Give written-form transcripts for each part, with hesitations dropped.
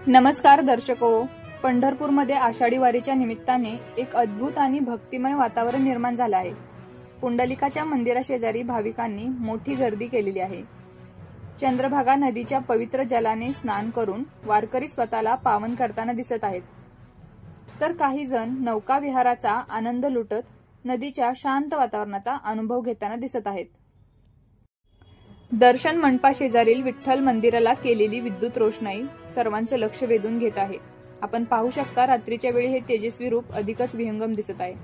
नमस्कार दर्शको, पंढरपूरमध्ये आषाढी वारीच्या निमित्ताने एक अद्भुत आणि भक्तिमय वातावरण निर्माण झालं आहे। पुंडलिकाच्या मंदिराशेजारी भाविकांनी मोठी गर्दी केलेली आहे। चंद्रभागा नदीच्या पवित्र जलाने स्नान करून वारकरी स्वतःला पावन करताना दिसत आहेत, तर काही जण नौका विहाराचा आनंद लुटत नदीच्या शांत वातावरणाचा अनुभव घेताना दिसत आहेत। दर्शन मंडपाशेजारील विठ्ठल मंदिराला केलेली विद्युत रोषणाई सर्वांचे लक्ष वेधून घेत आहे। आपण पाहू शकता, रात्रीच्या वेळी हे तेजस्वी रूप अधिकच विहंगम दिसत आहे।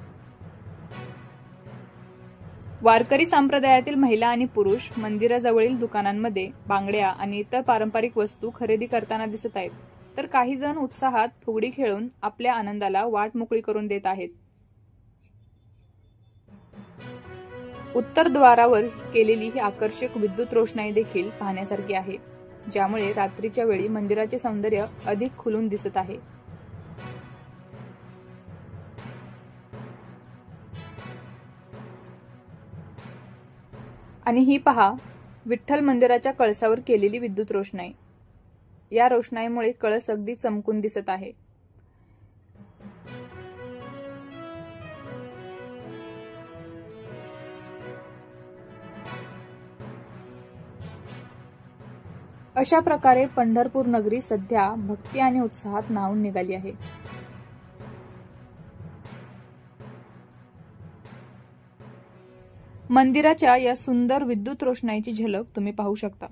वारकरी संप्रदायातील महिला आणि पुरुष मंदिराजवळील दुकानांमध्ये बांगड्या आणि इतर पारंपरिक वस्तू खरेदी करताना दिसत आहेत, तर काही जण उत्साहात फुगडी खेळून आपल्या आनंदाला वाट मोकळी करून देत आहेत। उत्तर द्वारावर केलेली ही आकर्षक विद्युत रोषणाई देखील पाहण्यासारखी आहे, ज्यामुळे रात्रीच्या वेळी मंदिराचे सौंदर्य अधिक खुलून दिसत आहे। आणि ही पहा, विठ्ठल मंदिराच्या कळसावर केलेली विद्युत रोषणाई। या रोषणाईमुळे कळस अगदी चमकून दिसत आहे। अशा प्रकारे पंढरपूर नगरी सध्या भक्ती आणि उत्साहात न्हाऊन निघाली आहे। मंदिराच्या या सुंदर विद्युत रोषणाईची झलक तुम्ही पाहू शकता।